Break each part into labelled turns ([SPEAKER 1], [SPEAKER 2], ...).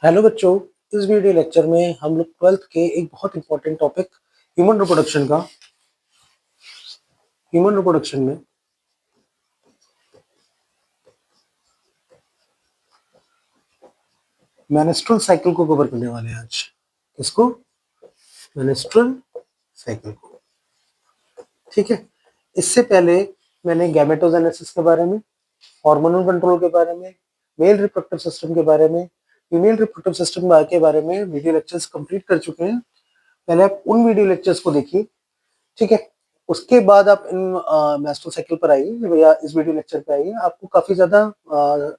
[SPEAKER 1] Hello बच्चों, इस video lecture में हम लोग 12th के एक बहुत इंपॉर्टेंट टॉपिक ह्यूमन रिप्रोडक्शन में मेनेस्ट्रुअल साइकिल को कवर करने वाले हैं आज। किसको? मेनेस्ट्रुअल साइकिल को। ठीक है, इससे पहले मैंने गैमेटोजेनेसिस के बारे में, हार्मोनल कंट्रोल के बारे में, मेल रिप्रोडक्टिव सिस्टम के बारे में, फीमेल रिप्रोडक्टिव सिस्टम के बारे में वीडियो लेक्चर्स कंप्लीट कर चुके हैं। पहले आप उन वीडियो लेक्चर्स को देखिए। ठीक है, उसके बाद आप इन मेस्ट्रुअल साइकिल पर आइए या इस वीडियो लेक्चर पे आइए, आपको काफी ज्यादा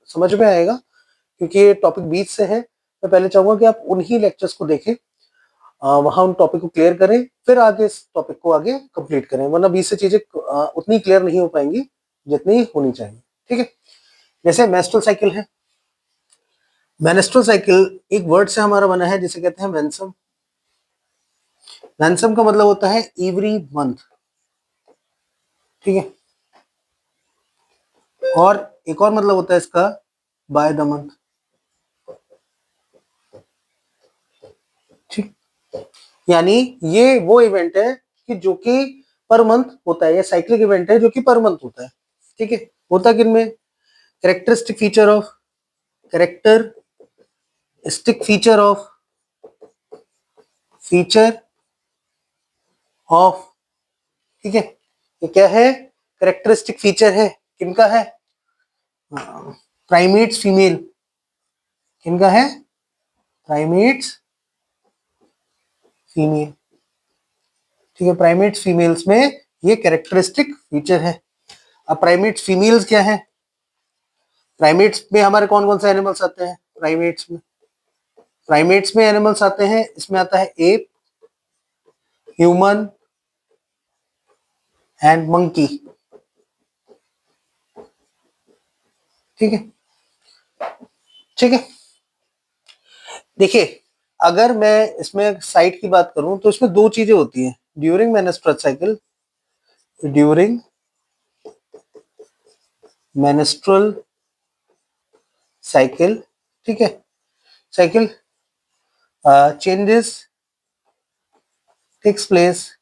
[SPEAKER 1] समझ में आएगा क्योंकि ये टॉपिक बीच से है। मैं पहले चाहूंगा कि आप उन्हीं लेक्चर्स को देखें, वहां उन टॉपिक को क्लियर करें, फिर आगे इस टॉपिक को आगे कंप्लीट करें, वरना बीच से चीजें उतनी क्लियर नहीं हो पाएंगी जितनी होनी चाहिए। ठीक है, जैसे मेस्ट्रुअल साइकिल है। मेनेस्ट्रुअल साइकिल एक वर्ड से हमारा बना है जिसे कहते हैं मेंसम। मेंसम का मतलब होता है एवरी मंथ। ठीक है, और एक और मतलब होता है इसका बाय द मंथ। ठीक, यानी ये वो इवेंट है कि जो कि पर मंथ होता है, या साइक्लिक इवेंट है जो कि पर मंथ होता है। ठीक है, होता किन में? Characteristic feature of characteristic feature of. ठीक है, ये क्या है? कैरेक्टरिस्टिक फीचर है। किनका है? Primates female. किनका है? Primates female. ठीक है, प्राइमेट्स फीमेल्स में ये कैरेक्टरिस्टिक फीचर है। अब प्राइमेट्स फीमेल्स क्या है? प्राइमेट्स में हमारे कौन कौन से एनिमल्स आते हैं? प्राइमेट्स में एनिमल्स आते हैं, इसमें आता है एप, ह्यूमन एंड मंकी। ठीक है, ठीक है। देखिए, अगर मैं इसमें साइट की बात करूं तो इसमें दो चीजें होती हैं during menstrual cycle. During menstrual cycle, ठीक है, cycle changes takes place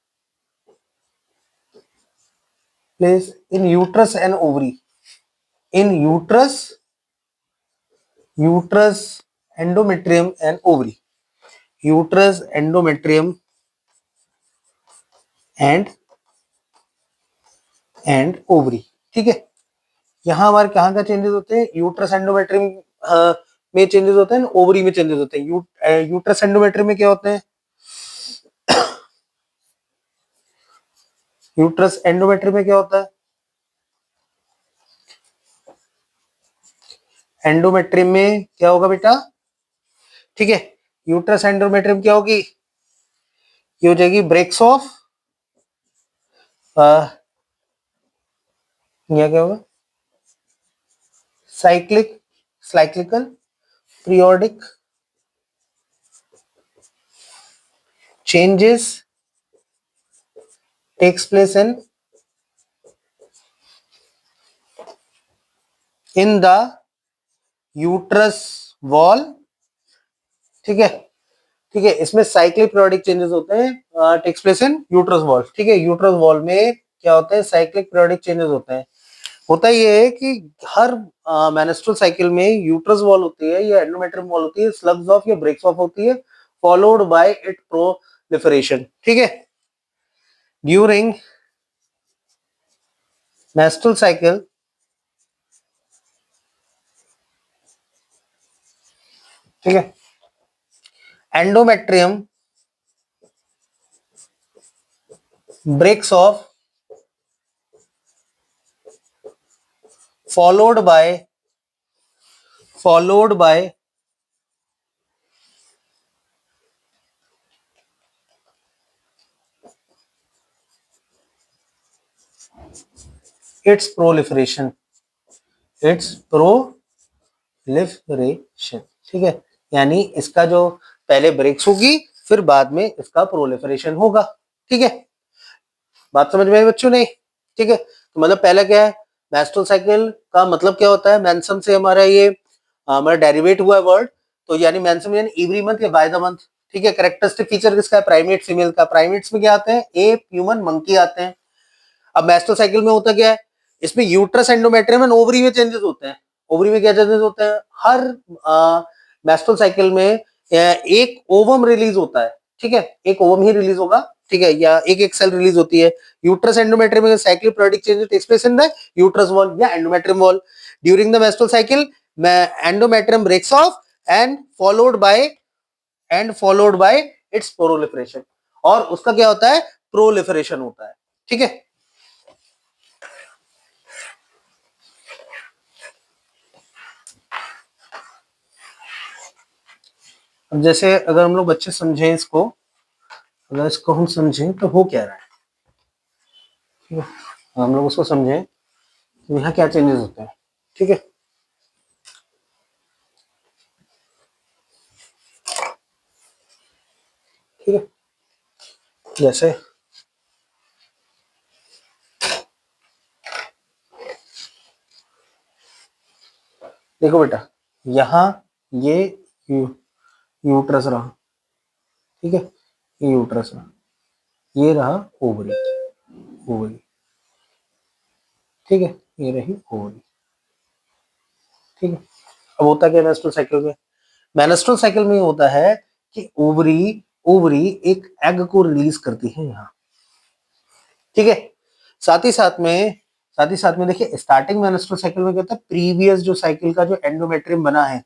[SPEAKER 1] in uterus and ovary. In uterus endometrium and ovary. Uterus endometrium and ovary. ठीक है, यहाँ हमारे कहाँ का चेंजेस होते हैं? यूट्रस एंडोमेट्रियम में चेंजेस होते हैं, ओवरी में चेंजेस होते हैं। यूट्रस एंडोमेट्रियम में क्या होते हैं? यूट्रस एंडोमेट्रियम में क्या होता है? एंडोमेट्रियम में क्या होगा बेटा? ठीक है, यूट्रस एंडोमेट्रियम क्या होगी? ये हो जाएगी ब्रेक्स ऑफ, या क्या होगा? Cyclical periodic changes takes place in the uterus wall. ठीक है, ठीक है, इसमें साइक्लिक पीरियोडिक चेंजेस होते हैं, takes place in uterus wall. ठीक है, यूट्रस वॉल में क्या होता है? साइक्लिक पीरियोडिक चेंजेस होते हैं। होता ये है कि हर मेनेस्ट्रुअल साइकिल में यूट्रस वॉल होती है या एंडोमेट्रियम वॉल होती है, स्लग्स ऑफ या ब्रेक्स ऑफ होती है, फॉलोड बाय इट प्रोलिफरेशन। ठीक है, ड्यूरिंग मेनेस्ट्रुअल साइकिल, ठीक है, endometrium breaks off followed by its proliferation। ठीक है, यानी इसका जो पहले ब्रेक्स होगी, फिर बाद में इसका प्रोलिफरेशन होगा। ठीक है, बात समझ में आई बच्चों? नहीं? ठीक है, तो मतलब पहला क्या है? मेस्ट्रुअल साइकिल का मतलब क्या होता है? मेंसम से हमारा ये हमारा डेरिवेट हुआ है वर्ड तो यानी मेंस्ट्रुअल यानी एवरी मंथ या बाय द मंथ, ठीक है। कैरेक्टरिस्टिक फीचर किसका है, प्राइमेट फीमेल का। प्राइमेट्स में क्या आते हैं, एप, ह्यूमन, मंकी आते हैं। अब मेस्ट्रुअल साइकिल में होता क्या है, इसमें यूट्रस, एंडोमेट्रियम एंड ओवरी में चेंजेस होते हैं। ओवरी में क्या चेंजेस होते हैं, हर मेस्ट्रुअल साइकिल में एक ओवम रिलीज होता है, ठीक है, एक ओवम ही रिलीज होगा, ठीक है, या एक सेल रिलीज होती है। यूट्रस, एंडोमेट्रियम में cyclic periodic change takes place in the uterus wall या endometrium wall during the menstrual cycle. Endometrium breaks off and followed by its proliferation, और उसका क्या होता है, प्रोलिफरेशन होता है, ठीक है। अब जैसे अगर हम लोग बच्चे समझें इसको, अगर इसको हम समझें तो हो क्या रहा है, ठीक है, हम लोग उसको समझें तो यहाँ क्या चेंजेस होते हैं, ठीक है। ठीक है, जैसे देखो बेटा, यहाँ ये यूट्रस रहा, ठीक है, ये यूट्रस रहा, ये रहा ओवरी, ओवरी, ठीक है, ये रही ओवरी, ठीक है। अब होता क्या मेंस्ट्रुअल साइकिल में, मेंस्ट्रुअल साइकिल में होता है कि ओवरी ओवरी एक एग को रिलीज करती है यहाँ, ठीक है। साथ ही साथ में देखिए, स्टार्टिंग मेंस्ट्रुअल साइकिल में क्या होता है, प्रीवियस जो साइकिल का जो एंडोमेट्रियम बना है,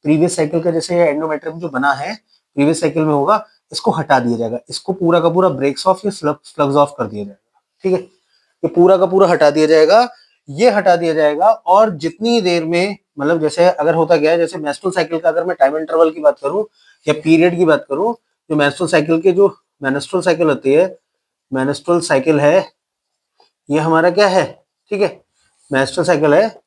[SPEAKER 1] प्रीवियस साइकिल का जैसे एंडोमेट्रियम जो बना है प्रीवियस साइकिल में होगा, इसको हटा दिया जाएगा, इसको पूरा का पूरा ब्रेक्स ऑफ या स्लग्स ऑफ कर दिया जाएगा, ठीक है। ये पूरा का पूरा हटा दिया जाएगा, ये हटा दिया जाएगा। और जितनी देर में, मतलब जैसे अगर होता गया है, जैसे मेंस्ट्रुअल साइकिल का अगर मैं टाइम इंटरवल की बात करूं या पीरियड की बात करूं, जो मेंस्ट्रुअल साइकिल के जो मेंस्ट्रुअल साइकिल होती है, मेंस्ट्रुअल साइकिल है, ये हमारा क्या है, ठीक है, मेंस्ट्रुअल साइकिल है,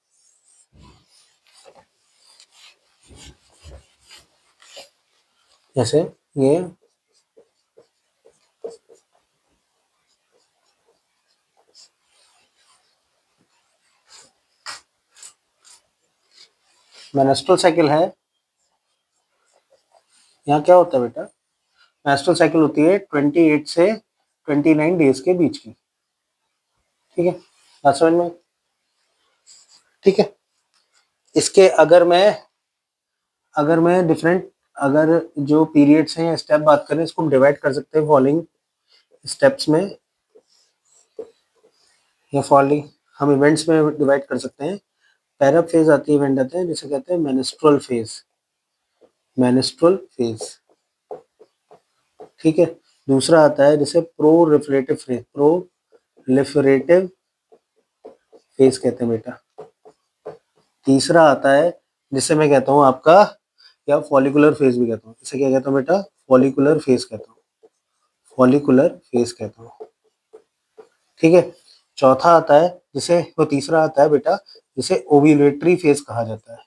[SPEAKER 1] जैसे ये मेंस्ट्रुअल साइकिल है। यहाँ क्या होता है बेटा, मेंस्ट्रुअल साइकिल होती है 28 से 29 डेज के बीच की, ठीक है, बात समझ में, ठीक है। इसके अगर मैं डिफरेंट, अगर जो पीरियड्स हैं या स्टेप बात करें, इसको हम डिवाइड कर सकते हैं फॉलोइंग स्टेप्स में या फॉलोइंग हम इवेंट्स में डिवाइड कर सकते हैं। पहला फेज आती है, इवेंट आते हैं जिसे कहते हैं मेंस्ट्रुअल फेज, मेंस्ट्रुअल फेज, ठीक है। दूसरा आता है जिसे प्रोलिफरेटिव फेज, प्रोलिफरेटिव फेज कहते हैं बेटा। तीसरा आता है जिसे मैं कहता हूँ आपका, या फॉलिकुलर फेज भी कहता हूँ, इसे क्या कहता हूँ बेटा, फॉलिकुलर फेज कहता हूँ, फॉलिकुलर फेज कहता हूँ, ठीक है। चौथा आता है जिसे, वो तीसरा आता है बेटा जिसे ओव्यूलेटरी फेज कहा जाता है,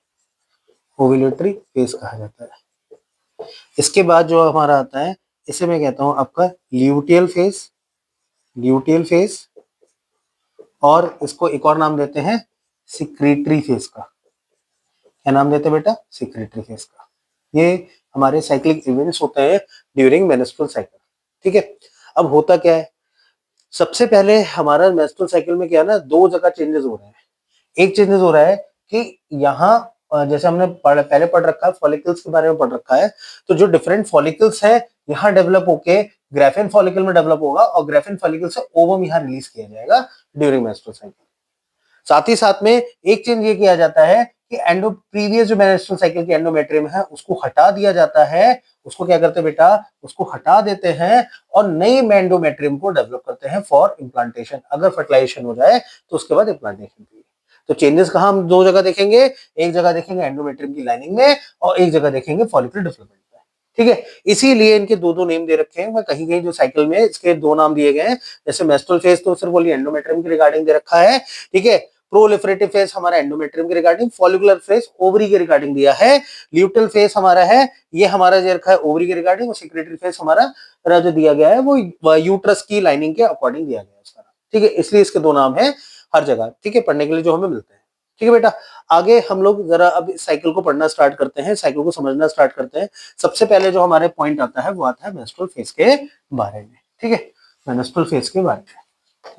[SPEAKER 1] ओव्यूलेटरी फेज कहा जाता है। इसके बाद जो हमारा आता है, इसे मैं कहता हूँ आपका ल्यूटियल फेज, ल्यूटियल फेज, और इसको एक और नाम देते हैं सिक्रीटरी फेज का। क्या नाम देते हैं बेटा, सिक्रीटरी फेज का। ये हमारे साइक्लिक इवेंट्स होते हैं ड्यूरिंग मेंस्ट्रुअल साइकिल, ठीक है। अब होता क्या है, सबसे पहले हमारा मेंस्ट्रुअल साइकिल में क्या है ना, दो जगह चेंजेस हो रहे हैं। एक चेंजेस हो रहा है कि यहाँ जैसे हमने पहले पढ़ रखा है, फॉलिकल्स के बारे में पढ़ रखा है, तो जो डिफरेंट फॉलिकल्स है यहाँ डेवलप होके ग्राफिन फॉलिकल में डेवलप होगा, और ग्राफिन फॉलिकल से ओवम यहाँ रिलीज किया जाएगा ड्यूरिंग मेंस्ट्रुअल साइकिल। साथ ही साथ में एक चेंज ये किया जाता है कि एंडो प्रीवियस जो मेंस्ट्रुअल साइकिल के एंडोमेट्रियम है उसको हटा दिया जाता है, उसको क्या करते हैं बेटा, उसको हटा देते हैं और नए एंडोमेट्रियम को डेवलप करते हैं फॉर इम्प्लांटेशन। अगर फर्टिलाइजेशन हो जाए तो उसके बाद इम्प्लांटेशन की। तो चेंजेस कहाँ हम दो जगह देखेंगे, एक जगह देखेंगे एंडोमेट्रियम की लाइनिंग में और एक जगह देखेंगे फॉलिकुलर डेवलपमेंट में, ठीक है। इसीलिए इनके दो दो नेम दे रखे हैं, मैं कहीं कहीं जो साइकिल में इसके दो नाम दिए गए हैं, जैसे मेस्ट्रुअल फेज तो सिर्फ बोलिए एंडोमेट्रियम की रिगार्डिंग दे रखा है, ठीक है। प्रोलिफरेटिव फेज हमारा एंडोमेट्रियम के रिगार्डिंग, फॉलिकुलर फेज ओवरी के रिगार्डिंग दिया है, ल्यूटल फेज हमारा है, ये हमारा जो रखा है ओवरी के रिगार्डिंग, और सेक्रेटरी फेज हमारा जो दिया गया है वो यूट्रस की लाइनिंग के अकॉर्डिंग दिया गया है उसका, ठीक है। इसलिए इसके दो नाम है हर जगह, ठीक है, पढ़ने के लिए जो हमें मिलते हैं, ठीक है बेटा। आगे हम लोग जरा अब इस साइकिल को पढ़ना स्टार्ट करते हैं, साइकिल को समझना स्टार्ट करते हैं। सबसे पहले जो हमारे पॉइंट आता है वो आता है मेंस्ट्रुअल फेज के बारे में। ठीक है, मेंस्ट्रुअल फेज के बारे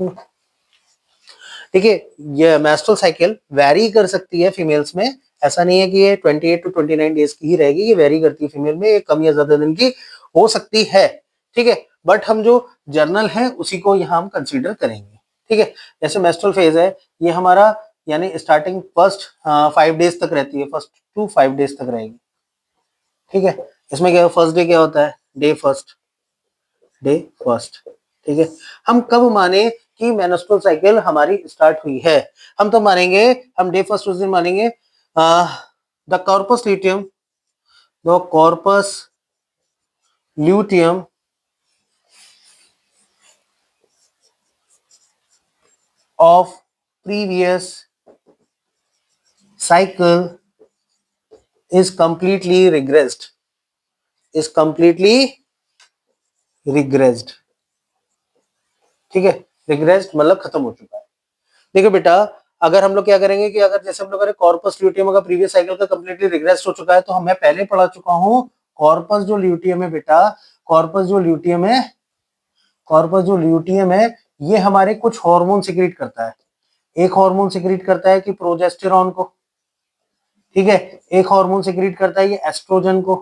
[SPEAKER 1] में। ठीक है, ये मेंस्ट्रुअल साइकिल वेरी कर सकती है फीमेल्स में। ऐसा नहीं है कि ये 28 टू 29 डेज की ही रहेगी, ये वेरी करती है फीमेल में, ये कम या ज्यादा दिन की हो सकती है। ठीक है, बट हम जो जर्नल है उसी को यहाँ हम कंसीडर करेंगे। ठीक है, जैसे मेंस्ट्रुअल फेज है ये हमारा यानी स्टार्टिंग फर्स्ट 5 डेज तक रहती है, फर्स्ट टू 5 डेज तक रहेगी। ठीक है, इसमें क्या फर्स्ट डे क्या होता है, डे फर्स्ट, डे फर्स्ट। ठीक है, हम कब माने कि मेंस्ट्रुअल साइकिल हमारी स्टार्ट हुई है, हम तो मानेंगे, हम डे फर्स्ट उस दिन मानेंगे the corpus luteum, the corpus luteum of previous cycle is completely regressed, is completely regressed। ठीक है, regressed मतलब खत्म हो चुका है। देखो बेटा, अगर हम लोग क्या करेंगे कि अगर जैसे हम लोग करें कॉर्पस ल्यूटियम अगर प्रीवियस साइकिल का कंप्लीटली रिग्रेस्ड हो चुका है, तो मैं पहले पढ़ा चुका हूं कॉर्पस जो ल्यूटियम है बेटा, कॉर्पस जो ल्यूटियम है, कॉर्पस जो ल्यूटियम है ये हमारे कुछ हार्मोन सिक्रीट करता है। एक हार्मोन सिक्रीट करता है कि प्रोजेस्टेरॉन को, ठीक है, एक हार्मोन सिक्रीट करता है ये एस्ट्रोजन को,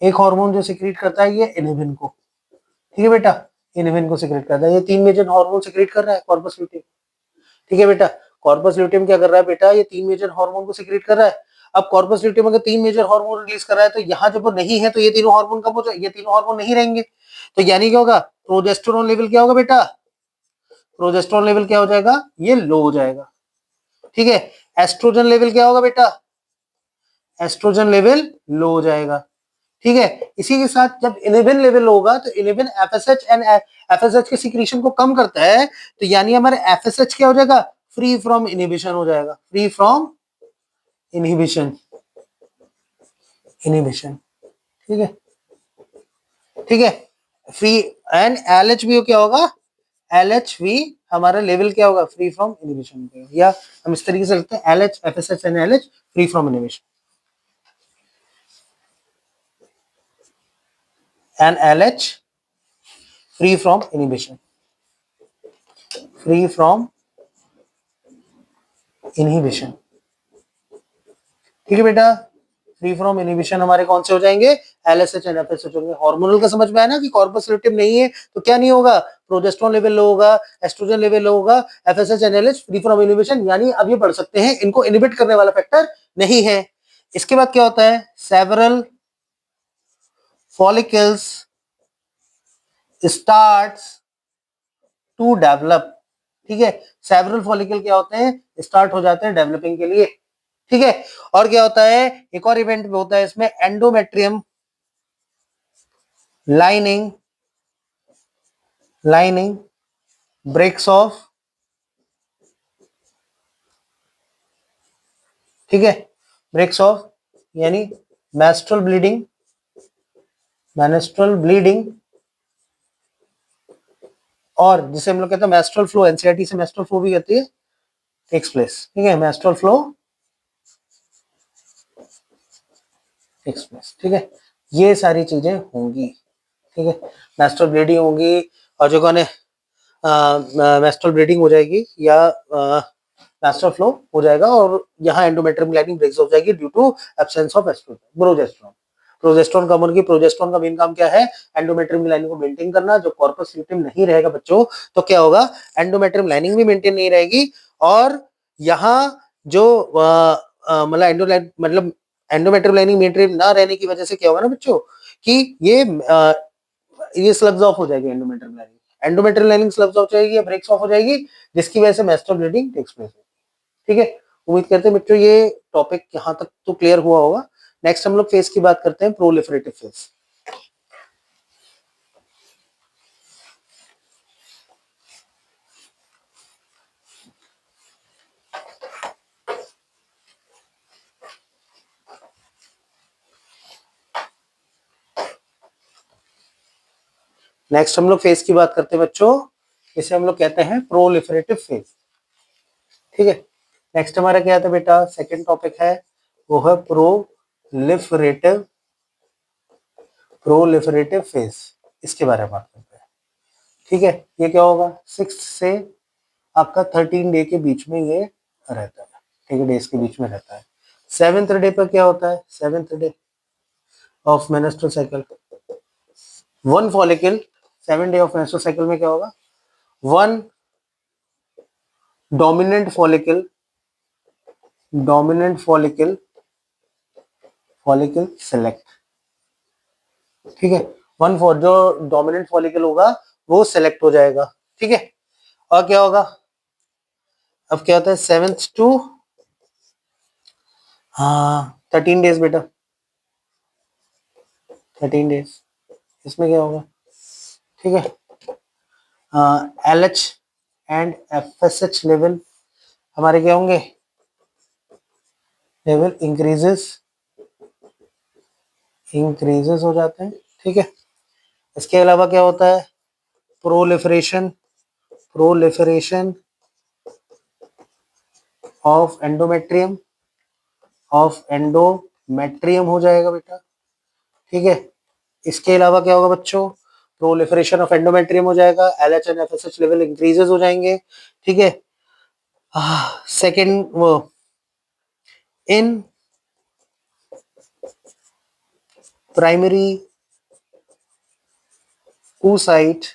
[SPEAKER 1] एक हार्मोन जो सिक्रीट करता है ये इनहिबिन को। ठीक है बेटा, इनहिबिन को सिक्रीट करता है, ये तीन मेजर हार्मोन सिक्रीट कर रहा है कॉर्पस ल्यूटियम। ठीक है बेटा, कॉर्पस ल्यूटियम क्या कर रहा है बेटा, ये तीन मेजर हार्मोन को सिक्रीट कर रहा है। अब कॉर्पस ल्यूटियम अगर तीन मेजर हार्मोन रिलीज कर रहा है, तो यहाँ जब वो नहीं है तो ये तीनों हार्मोन कब हो जाए, ये तीनों हार्मोन नहीं रहेंगे, तो यानी क्या होगा, प्रोजेस्टेरोन लेवल क्या होगा बेटा, प्रोजेस्टेरोन लेवल क्या हो जाएगा, ये लो हो जाएगा। ठीक है, एस्ट्रोजन लेवल क्या होगा बेटा, एस्ट्रोजन लेवल लो हो जाएगा। ठीक है, इसी के साथ जब इनहिबिन लेवल होगा तो इनहिबिन एफएसएच एंड एफएसएच के सीक्रेशन को कम करता है, तो यानी हमारे एफएसएच क्या हो जाएगा, फ्री फ्रॉम इनहिबिशन हो जाएगा, फ्री फ्रॉम इनहिबिशन, इनहिबिशन। ठीक है, ठीक है, फ्री एंड एलएच भी क्या होगा, एलएच भी हमारा लेवल क्या होगा, फ्री फ्रॉम इनहिबिशन, या हम इस तरीके से लिखते हैं LH FSH and LH free from inhibition, and LH free from inhibition, free from inhibition। ठीक है बेटा, फ्री फ्रॉम इनहिबिशन हमारे कौन से हो जाएंगे, एलएसएच एंड एफएसएच होंगे। हार्मोनल का समझ में आया ना कि कॉर्पस ल्यूटियम नहीं है तो क्या नहीं होगा, प्रोजेस्टेरोन लेवल लो होगा, एस्ट्रोजन लेवल लो होगा, FSH and LH free from inhibition, यानी अब ये पढ़ सकते हैं इनको इनहिबिट करने वाला फैक्टर नहीं है। इसके बाद क्या होता है, several follicles starts to develop. ठीक है, सेवरल फॉलिकल क्या होते हैं, स्टार्ट हो जाते हैं डेवलपिंग के लिए। ठीक है, और क्या होता है, एक और इवेंट होता है इसमें, endometrium lining, lining breaks off. ठीक है, ब्रेक्स ऑफ यानी मेंस्ट्रुअल ब्लीडिंग, मेंस्ट्रुअल ब्लीडिंग, और जिसे हम लोग कहते हैं मेंस्ट्रुअल फ्लो, एनसीईआरटी से मेंस्ट्रुअल फ्लो भी कहती है, टेक्स प्लेस। ठीक है, मेंस्ट्रुअल फ्लो टेक्स प्लेस। ठीक है, ये सारी चीजें होंगी। ठीक है, मेंस्ट्रुअल ब्लीडिंग होगी, और जो कौन है मेंस्ट्रुअल ब्लीडिंग हो जाएगी या मेंस्ट्रुअल फ्लो हो जाएगा, और यहाँ एंडोमेट्रियम लाइनिंग ब्रेक्स हो जाएगी due to absence of oestrogen, progesterone. Progesterone कम होगी, प्रोजेस्टेरोन का मेन काम क्या है, एंडोमेट्रियम लाइनिंग को मेंटेन करना। जो कॉर्पस ल्यूटियम नहीं रहेगा बच्चों, तो क्या होगा, एंडोमेट्रियम लाइनिंग भी मेंटेन नहीं रहेगी, और यहाँ जो मतलब एंडोमेट्रियम लाइनिंग मेंटेन ना रहने की वजह से क्या होगा ना बच्चों, कि ये स्लग्स ऑफ हो जाएगी endometrium lining, endometrial lining slugs of जाएगी या ब्रेक्स ऑफ हो जाएगी, जिसकी वजह से मेंस्ट्रुअल ब्लीडिंग टेक्स प्लेस। ठीक है, उम्मीद करते हैं बच्चों ये टॉपिक यहां तक तो क्लियर हुआ होगा। नेक्स्ट हम लोग फेज की बात करते हैं, प्रोलिफरेटिव फेज। नेक्स्ट हम लोग फेज की बात करते हैं बच्चों, इसे हम लोग कहते हैं प्रोलिफरेटिव फेज। ठीक है, नेक्स्ट हमारा क्या था बेटा, सेकंड टॉपिक है वो है प्रोलिफरेटिव फेज, इसके बारे में बात करते हैं। ठीक है, ये क्या होगा, 6 से आपका 13 डे के बीच में ये रहता है, ठीक है, डेज के बीच में रहता है। 7th डे पर क्या होता है, 7th day of menstrual cycle, one follicle, 7 day of menstrual cycle में क्या होगा, वन डोमिनेंट फॉलिकल सेलेक्ट, ठीक है, वन फॉर जो डोमिनेंट फॉलिकल होगा वो सेलेक्ट हो जाएगा, ठीक है। और क्या होगा, अब क्या होता है 7th टू 13 डेज बेटा, 13 डेज, इसमें क्या होगा, ठीक है, LH एंड FSH लेवल हमारे क्या होंगे, लेवल इंक्रीजेस हो जाते हैं, ठीक है। इसके अलावा क्या होता है, प्रोलिफरेशन ऑफ एंडोमेट्रियम हो जाएगा बेटा, ठीक है। इसके अलावा क्या होगा बच्चों, प्रोलिफरेशन ऑफ एंडोमेट्रियम हो जाएगा, LH and FSH level increases हो जाएंगे, ठीक है। सेकेंड वो in primary oocyte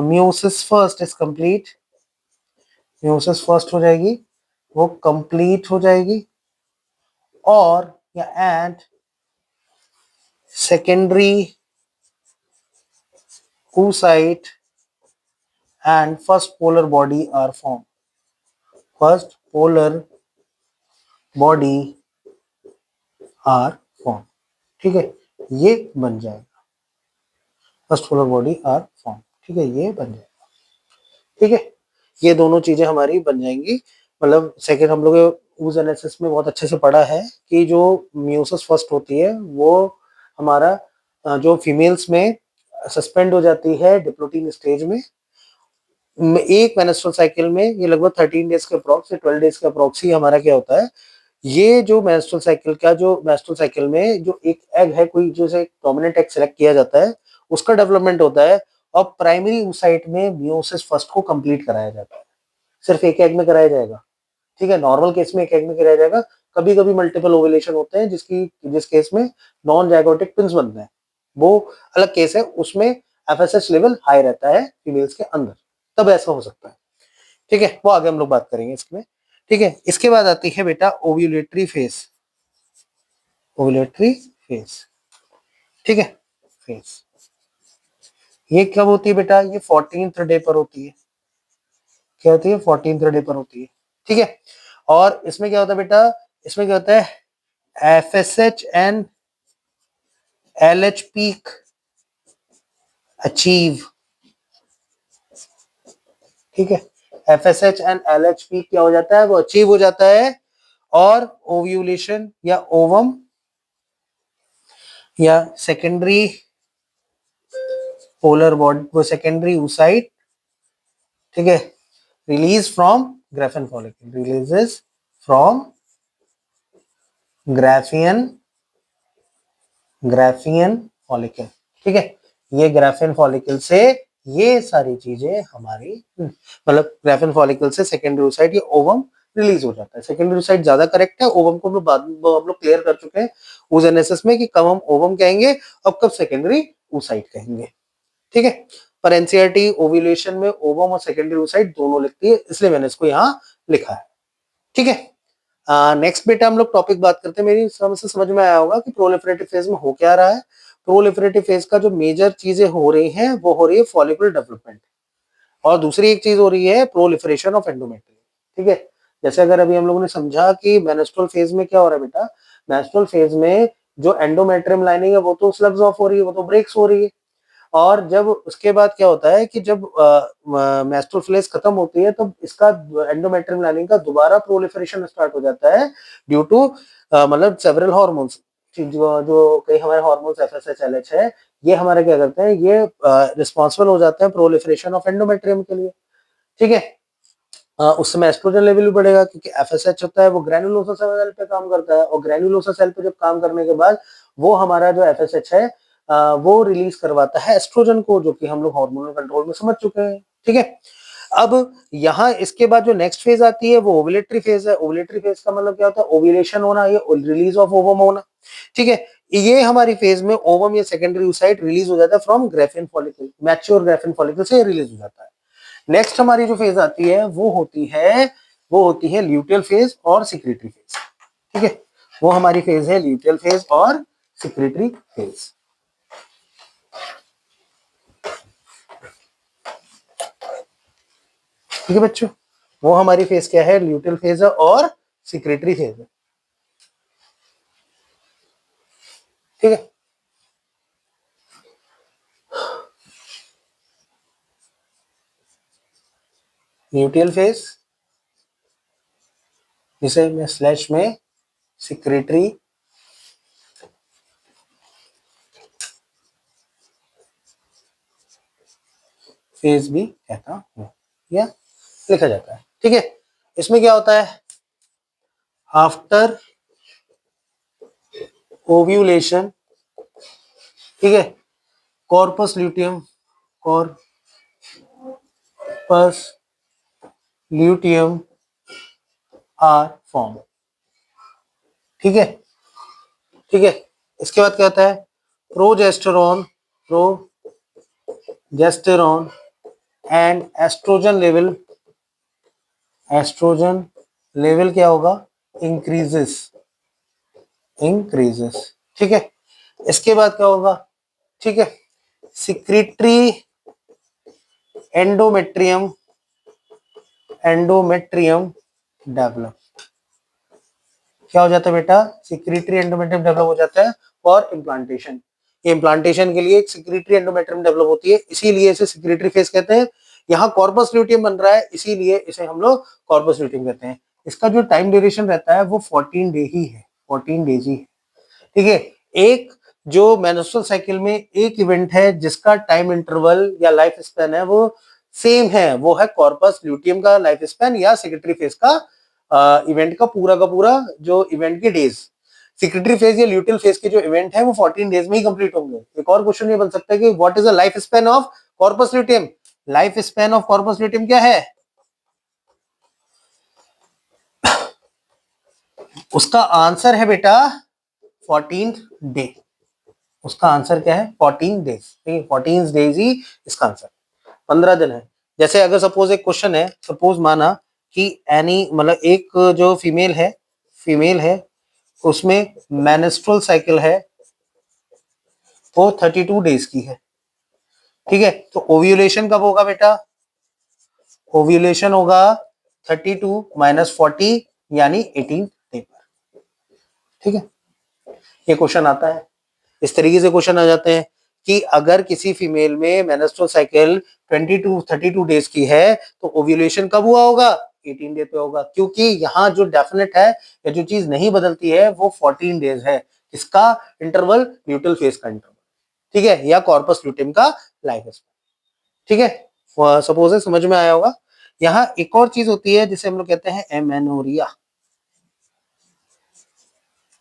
[SPEAKER 1] meiosis first is complete, meiosis first हो जाएगी, वो कंप्लीट हो जाएगी, और या and secondary oocyte and first polar body are formed, first polar body are formed, ठीक है, ये बन जाएगा, first polar body are form, ठीक है, ये बन जाएगा, ठीक है, ये दोनों चीजें हमारी बन जाएंगी। मतलब सेकेंड हम लोग ooz एनालिसिस में बहुत अच्छे से पढ़ा है कि जो म्यूसिस फर्स्ट होती है वो हमारा जो फीमेल्स में सस्पेंड हो जाती है डिप्लोटीन स्टेज में, एक मेंस्ट्रुअल साइकिल में ये लगभग 13 डेज के अप्रॉक्स से 12 डेज के अप्रॉक्स ही हमारा क्या होता है, ये जो मेंस्ट्रुअल साइकिल में जो एक एग है, कोई जो से डोमिनेंट एग सेलेक्ट किया जाता है उसका डेवलपमेंट होता है, और प्राइमरी oocyte में मियोसिस फर्स्ट को कंप्लीट कराया जाता है, सिर्फ एक एग में कराया जाएगा, ठीक है, नॉर्मल केस में एक एग में कराया जाएगा, कभी कभी मल्टीपल ओवुलेशन होते हैं जिस केस में नॉन जाइगोटिक ट्विंस बनते हैं, वो अलग केस है, उसमें FSH लेवल हाई रहता है फीमेल्स के अंदर, तब ऐसा हो सकता है, ठीक है, वो आगे हम लोग बात करेंगे इसमें, ठीक है। इसके बाद आती है बेटा ओव्यूलेटरी फेज, ठीक है, फेज ये कब होती है बेटा, ये 14th डे पर होती है, क्या होती है, 14th डे पर होती है, ठीक है। और इसमें क्या होता है बेटा, इसमें क्या होता है, FSH and LH peak achieve, ठीक है, FSH एंड LH पीक क्या हो जाता है, वो अचीव हो जाता है, और ओव्यूलेशन या ओवम या सेकेंडरी पोलर बॉडी, वो सेकेंडरी oocyte, ठीक है, release from Graafian follicle, releases from Graafian follicle, ठीक है, ये ग्राफियन फॉलिकल से ये सारी चीजें हमारी मतलब ग्राफियन फॉलिकल से सेकेंडरी oocyte या ओवम रिलीज हो जाता है, सेकेंडरी oocyte ज्यादा करेक्ट है, ओवम को हम लोग क्लियर कर चुके हैं उस एनालिसिस में कि कब हम ओवम कहेंगे और कब सेकेंडरी oocyte कहेंगे, ठीक है। पर एनसीईआरटी ओव्यूलेशन में ओवम और सेकेंडरी oocyte दोनों लिखती है, इसलिए मैंने इसको यहाँ लिखा है, ठीक है। नेक्स्ट बेटा हम लोग टॉपिक बात करते हैं, मेरी समझ में आया होगा कि प्रोलिफरेटिव फेज में हो क्या रहा है। प्रोलिफरेटिव फेज का जो मेजर चीजें हो रही हैं वो हो रही है फॉलिकुलर डेवलपमेंट, और दूसरी एक चीज हो रही है प्रोलिफरेशन ऑफ एंडोमेट्रियम, ठीक है। जैसे अगर अभी हम लोगों ने समझा कि मेंस्ट्रुअल फेज में क्या हो रहा है बेटा, मेंस्ट्रुअल फेज में जो एंडोमेट्रियम लाइनिंग है वो तो स्लग्स ऑफ हो रही है, वो तो ब्रेक्स हो रही है, और जब उसके बाद क्या होता है कि जब मेंस्ट्रुअल फेज खत्म होती है तो इसका एंडोमेट्रियम लाइनिंग का दोबारा प्रोलिफरेशन स्टार्ट हो जाता है ड्यू टू मतलब सेवरल हार्मोन्स, जो जो कई हमारे हार्मोन्स FSH LH है, ये हमारे क्या करते हैं, ये रिस्पॉन्सिबल हो जाते हैं प्रोलिफरेशन ऑफ एंडोमेट्रियम के लिए, ठीक है। उस समय एस्ट्रोजन लेवल भी बढ़ेगा, क्योंकि एफएसएच होता है वो ग्रैन्युलोसा सेल पे काम करता है, और ग्रैन्युलोसा सेल पे जब काम करने के बाद वो हमारा जो एफएसएच है वो रिलीज करवाता है एस्ट्रोजन को, जो कि हम लोग हार्मोनल कंट्रोल में समझ चुके हैं। ठीक है, अब यहाँ इसके बाद जो नेक्स्ट फेज आती है वो ओवुलेटरी फेज है। ओवुलेटरी फेज का मतलब क्या होता है? ओव्यूलेशन होना, ये रिलीज ऑफ ओवम होना। ठीक है, ये हमारी फेज में ओवम या सेकेंडरी oocyte रिलीज हो जाता है from graphene follicle, mature graphene follicle से रिलीज हो जाता है। नेक्स्ट हमारी जो फेज आती है वो होती है ल्यूटियल फेज और सिक्रेटरी फेज। ठीक है, वो हमारी फेज है ल्यूटियल फेज और सिक्रेटरी फेज। ठीक है बच्चों, वो हमारी फेज क्या है? ल्यूटियल फेज है और सिक्रेटरी फेज है। ठीक है, ल्यूटियल फेज, जिसे मैं स्लैश में सिक्रेटरी फेज भी कहता हूं, या लिखा जाता है। ठीक है, इसमें क्या होता है? आफ्टर ओव्यूलेशन, ठीक है, corpus luteum, corpus luteum are form. ठीक है, ठीक है, इसके बाद क्या होता है? Progesterone, progesterone and estrogen level क्या होगा? इंक्रीजेस, ठीक है, इसके बाद क्या होगा? ठीक है, सिक्रीटरी एंडोमेट्रियम डेवलप, क्या हो जाता है बेटा? सिक्रीटरी एंडोमेट्रियम डेवलप हो जाता है। और इम्प्लांटेशन, ये इम्प्लांटेशन के लिए एक सिक्रीटरी एंडोमेट्रियम डेवलप होती है, इसीलिए इसे सिक्रीटरी फेज कहते हैं। यहाँ कॉर्पस ल्यूटियम बन रहा है, इसीलिए इसे हम लोग कॉर्पस ल्यूटियम कहते हैं। इसका जो टाइम ड्यूरेशन रहता है वो 14 डे ही है, 14 डेज ही है। ठीक है, एक जो मेंस्ट्रुअल साइकिल में एक इवेंट है जिसका टाइम इंटरवल या लाइफ स्पैन है वो सेम है, वो है कॉर्पस ल्यूटियम का लाइफ स्पैन या सेक्रेटरी फेज का इवेंट का पूरा जो इवेंट के डेज। सेक्रेटरी फेज या ल्यूटियल फेज के जो इवेंट है वो 14 डेज में ही कंप्लीट होंगे। एक और क्वेश्चन ये बन सकता है कि what is the life span of corpus luteum? Life span of corpus luteum क्या है? उसका आंसर है बेटा 14 डे। उसका आंसर क्या है? 14 डेज। ठीक है, 14 डेज ही इसका आंसर, 15 दिन है। जैसे अगर सपोज एक क्वेश्चन है, सपोज माना कि एनी मतलब एक जो फीमेल है उसमें मेंस्ट्रुअल साइकिल है वो 32 डेज की है। ठीक है, तो ओव्यूलेशन कब होगा बेटा? ओव्यूलेशन होगा 32 माइनस 40 यानी 18 डे पर। ठीक है, ये क्वेश्चन आता है, इस तरीके से क्वेश्चन आ जाते हैं कि अगर किसी फीमेल में मेंस्ट्रुअल साइकिल 32 डेज की है तो ओव्यूलेशन कब हुआ होगा? 18 डे पे होगा, क्योंकि यहाँ जो डेफिनेट है या जो चीज नहीं बदलती है वो 14 डेज है। इसका इंटरवल ल्यूटियल फेज का इंटरवल, ठीक है, या कॉर्पस ल्यूटियम का लाइफ स्पैन। ठीक है, सपोज है समझ में आया होगा। यहाँ एक और चीज होती है जिसे हम लोग कहते हैं एमेनोरिया।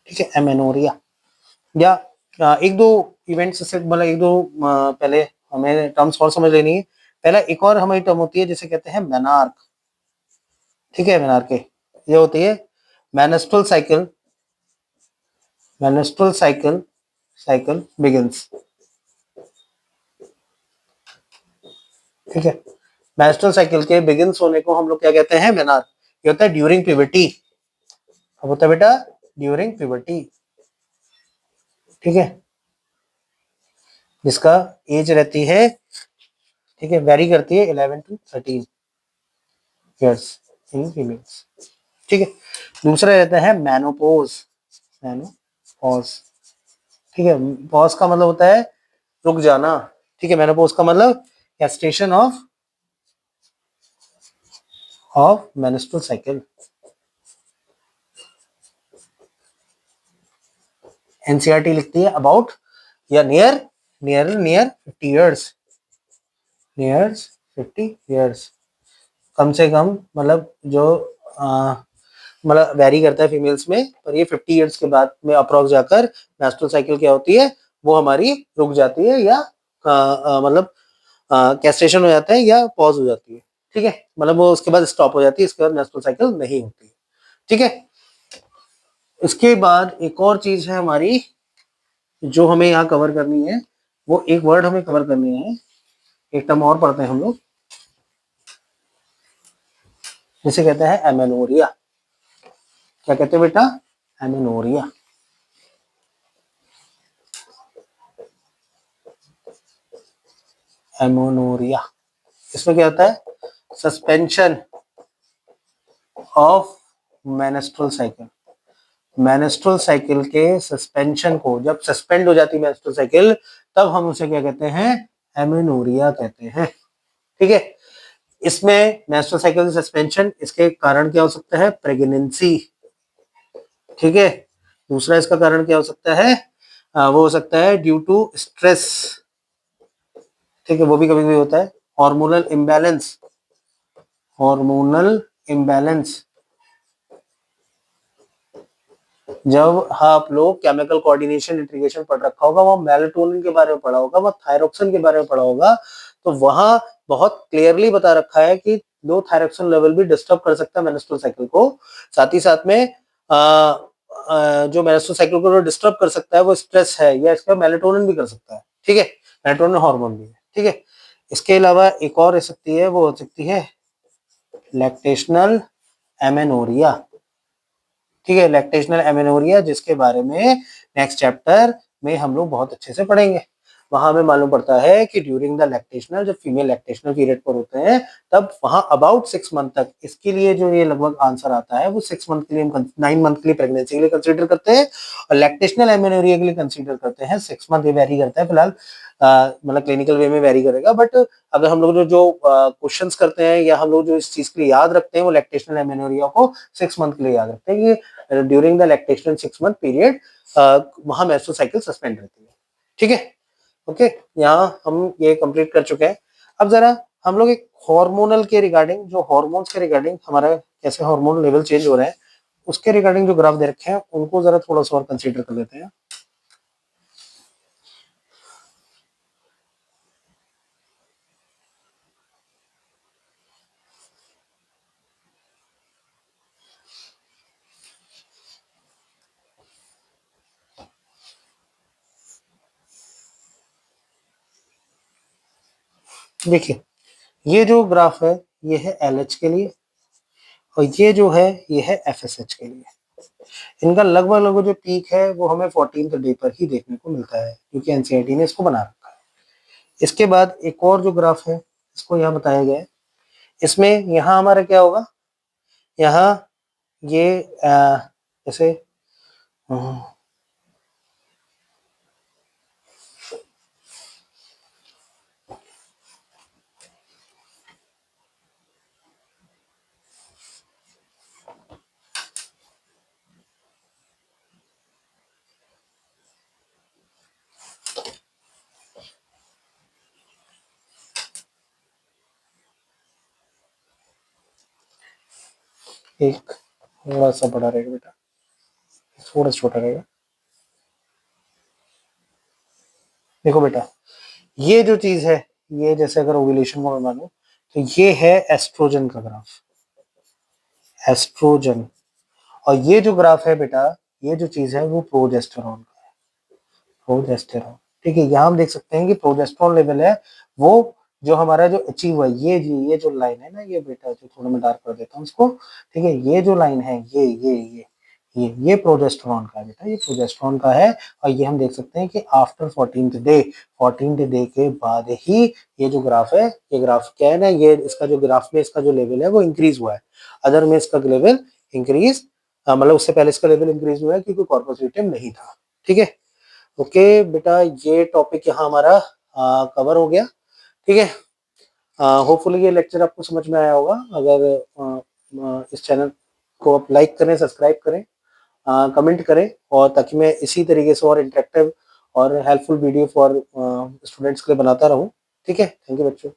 [SPEAKER 1] ठीक है, एमेनोरिया या एक दो इवेंट्स से मतलब एक दो पहले हमें टर्म्स और समझ लेनी है। पहला एक और हमारी टर्म होती है जिसे कहते हैं मेनार्क। ठीक है, मेनार्क ये होती है मेनेस्ट्रुअल साइकिल, मेनेस्ट्रुअल साइकिल बिगिंस। ठीक है, मेनेस्ट्रुअल साइकिल के बिगिंस होने को हम लोग क्या कहते हैं? मेनार्क। ये होता है ड्यूरिंग प्यूबर्टी। अब होता है बेटा ड्यूरिंग प्यूबर्टी। ठीक है, जिसका एज रहती है, ठीक है, वेरी करती है 11 to 13 ईयर्स इन फीमेल्स। ठीक है, दूसरा रहता है मेनोपॉज। मेनोपॉज, ठीक है, पॉज का मतलब होता है रुक जाना। ठीक है, मेनोपॉज का मतलब gestation of menstrual cycle. NCERT लिखती है अबाउट या नियर 50 इयर्स, नियर 50 इयर्स कम से कम मतलब जो मतलब वेरी करता है फीमेल्स में, पर ये 50 ईयर्स के बाद में अप्रोक्स जाकर मेंस्ट्रुअल साइकिल क्या होती है वो हमारी रुक जाती है या मतलब कैस्ट्रेशन हो जाता है या पॉज हो जाती है, ठीक है, मतलब वो उसके बाद स्टॉप हो जाती है, इसके बाद मेंस्ट्रुअल साइकिल नहीं होती है, ठीक है। इसके बाद एक और चीज है हमारी जो हमें यहाँ कवर करनी है, वो एक वर्ड हमें कवर करनी है, एक टर्म और पढ़ते हैं हम लोग, जिसे कहते हैं एमेनोरिया। क्या कहते हैं बेटा? एमेनोरिया। एमेनोरिया, इसमें क्या होता है? Suspension of menstrual cycle. Menstrual cycle के सस्पेंशन को, जब सस्पेंड हो जाती है मेंस्ट्रुअल साइकिल, तब हम उसे क्या कहते हैं? एमेनोरिया कहते हैं, ठीक है। इसमें मेंस्ट्रुअल साइकिल सस्पेंशन, इसके कारण क्या हो सकता है? प्रेगनेंसी, ठीक है। दूसरा इसका कारण क्या हो सकता है? वो हो सकता है ड्यू टू स्ट्रेस, ठीक है, वो भी कभी कभी होता है। हार्मोनल इम्बैलेंस, हार्मोनल इम्बैलेंस, जब आप लोग केमिकल कोऑर्डिनेशन इंटीग्रेशन पढ़ रखा होगा, वह मेलाटोनिन के बारे में पढ़ा होगा, वह थायरोक्सिन के बारे में पढ़ा होगा, तो वहां बहुत क्लियरली बता रखा है कि लो थायरोक्सिन लेवल भी डिस्टर्ब कर सकता है मेंस्ट्रुअल साइकिल को। साथ ही साथ में जो मेंस्ट्रुअल साइकिल को डिस्टर्ब कर सकता है वो स्ट्रेस है, या इसका मेलाटोनिन भी कर सकता है, ठीक है, मेलाटोनिन हार्मोन भी है, ठीक है। इसके अलावा एक और हो सकती है, वो हो सकती है लैक्टेशनल एमेनोरिया, ठीक है, लैक्टेशनल एमेनोरिया, जिसके बारे में नेक्स्ट चैप्टर में हम लोग बहुत अच्छे से पढ़ेंगे। वहां हमें मालूम पड़ता है कि ड्यूरिंग द लैक्टेशनल, जब फीमेल लैक्टेशनल पीरियड पर होते हैं, तब वहां अबाउट 6 मंथ तक, इसके लिए जो ये लगभग आंसर आता है वो 6 मंथ के लिए, हम 9 मंथ के लिए प्रेगनेंसी के लिए कंसीडर करते हैं, और लैक्टेशनल एमेनोरिया के लिए कंसीडर करते हैं 6 मंथ। ये वेरी करता है फिलहाल, मतलब क्लिनिकल वे में वेरी करेगा, बट अगर हम लोग जो क्वेश्चंस करते हैं या हम लोग जो इस चीज के लिए याद रखते हैं, वो लैक्टेशनल एमेनोरिया को 6 मंथ के लिए याद रखते हैं कि during the lactational 6 month period वहां मेंस्ट्रुअल साइकिल सस्पेंड रहती है, ठीक है। ओके, यहाँ हम ये कंप्लीट कर चुके हैं। अब जरा हम लोग एक हार्मोनल के रिगार्डिंग, जो हार्मोन्स के रिगार्डिंग हमारा कैसे हार्मोन लेवल चेंज हो रहे हैं, उसके रिगार्डिंग जो ग्राफ दे रखे हैं उनको जरा थोड़ा सा और कंसीडर कर लेते हैं। देखिए, ये जो ग्राफ है ये है LH के लिए, और ये जो है ये है FSH के लिए। इनका लगभग लगभग जो पीक है वो हमें 14th डे पर ही देखने को मिलता है, क्योंकि एनसीईआरटी ने इसको बना रखा है। इसके बाद एक और जो ग्राफ है इसको यहाँ बताया गया है, इसमें यहाँ हमारा क्या होगा? यहाँ ये जैसे एक थोड़ा सा बड़ा रहेगा बेटा, थोड़ा छोटा रहेगा। देखो बेटा, ये जो चीज है, ये जैसे अगर ओव्यूलेशन को मैं मानूं, तो ये है एस्ट्रोजन का ग्राफ, एस्ट्रोजन। और ये जो ग्राफ है बेटा, ये जो चीज है वो प्रोजेस्टेरॉन का है, प्रोजेस्टेरॉन, ठीक है। यहाँ हम देख सकते हैं कि प्रोजेस्टेरॉन लेवल है वो जो हमारा जो अचीव हुआ, ये जो लाइन है ना, ये बेटा जो थोड़ा मैं डार्क कर देता हूँ इसको, ठीक है, ये जो लाइन है ये प्रोजेस्टेरॉन का है बेटा, ये प्रोजेस्टेरॉन का है। और ये हम देख सकते हैं कि आफ्टर 14th डे के बाद ही ये जो ग्राफ है, ये ग्राफ क्या है ना, ये इसका जो ग्राफ में इसका जो लेवल है वो इंक्रीज हुआ है। अदर में इसका लेवल इंक्रीज, मतलब उससे पहले इसका लेवल इंक्रीज हुआ है क्योंकि कॉर्पस ल्यूटियम नहीं था, ठीक है। ओके बेटा, ये टॉपिक यहाँ हमारा कवर हो गया, ठीक है। होपफुली ये लेक्चर आपको समझ में आया होगा। अगर इस चैनल को आप लाइक करें, सब्सक्राइब करें, कमेंट करें, और ताकि मैं इसी तरीके से और इंटरेक्टिव और हेल्पफुल वीडियो फॉर स्टूडेंट्स के लिए बनाता रहूं, ठीक है। थैंक यू बच्चों।